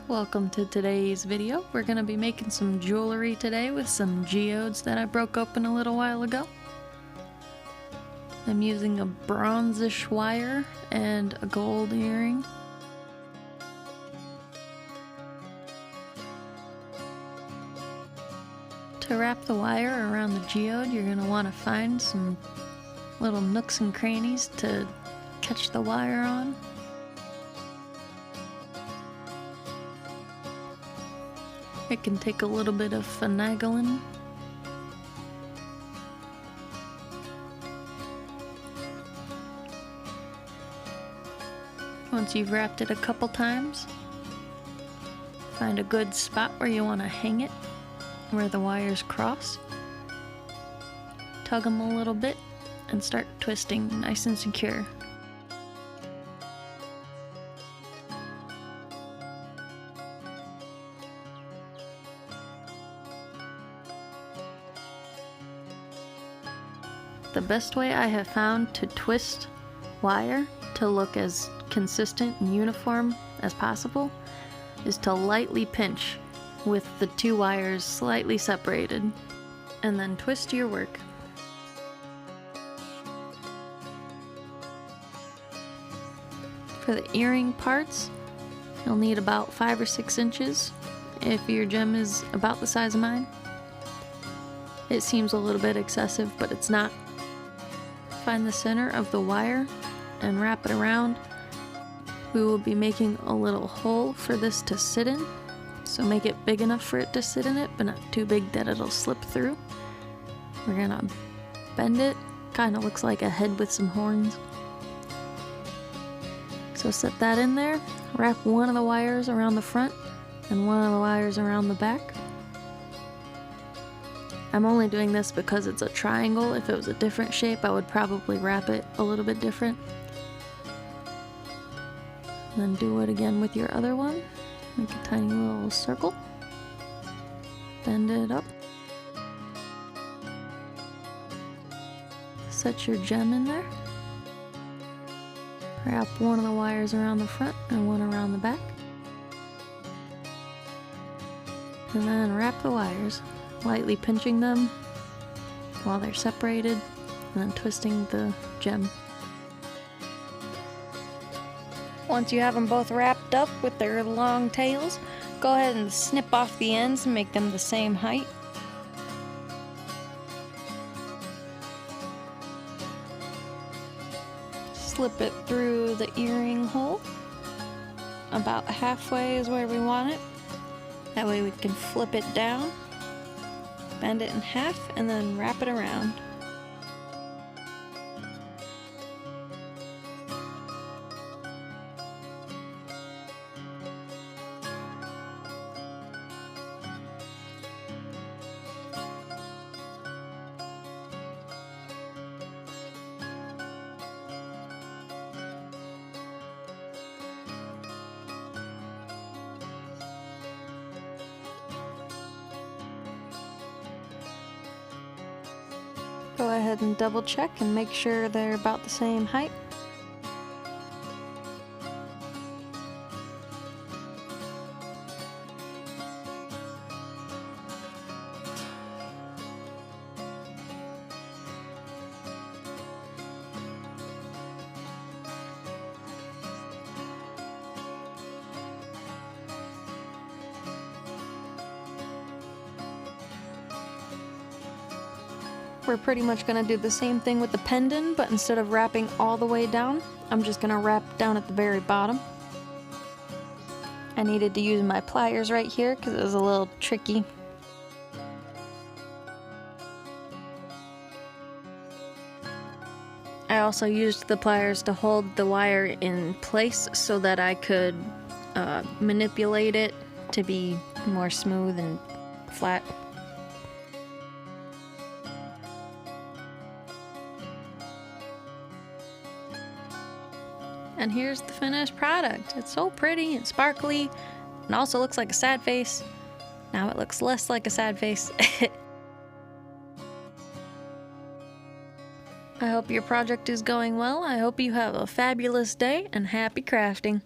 Welcome to today's video. We're going to be making some jewelry today with some geodes that I broke open a little while ago. I'm using a bronzish wire and a gold earring. To wrap the wire around the geode, you're going to want to find some little nooks and crannies to catch the wire on. It can take a little bit of finagling. Once you've wrapped it a couple times, find a good spot where you want to hang it, where the wires cross. Tug them a little bit and start twisting nice and secure. The best way I have found to twist wire to look as consistent and uniform as possible is to lightly pinch with the two wires slightly separated, and then twist your work. For the earring parts, you'll need about 5 or 6 inches if your gem is about the size of mine. It seems a little bit excessive, but it's not. Find the center of the wire and wrap it around. We will be making a little hole for this to sit in, so make it big enough for it to sit in it, but not too big that it'll slip through. We're gonna bend it, kind of looks like a head with some horns. So set that in there, wrap one of the wires around the front and one of the wires around the back. I'm only doing this because it's a triangle. If it was a different shape, I would probably wrap it a little bit different. And then do it again with your other one. Make a tiny little circle. Bend it up. Set your gem in there. Wrap one of the wires around the front and one around the back. And then wrap the wires, lightly pinching them while they're separated, and then twisting the gem. Once you have them both wrapped up with their long tails, go ahead and snip off the ends and make them the same height. Slip it through the earring hole. About halfway is where we want it. That way we can flip it down, bend it in half, and then wrap it around. Go ahead and double check and make sure they're about the same height. We're pretty much going to do the same thing with the pendant, but instead of wrapping all the way down, I'm just going to wrap down at the very bottom. I needed to use my pliers right here because it was a little tricky. I also used the pliers to hold the wire in place so that I could manipulate it to be more smooth and flat. And here's the finished product. It's so pretty and sparkly, and also looks like a sad face. Now it looks less like a sad face. I hope your project is going well. I hope you have a fabulous day and happy crafting.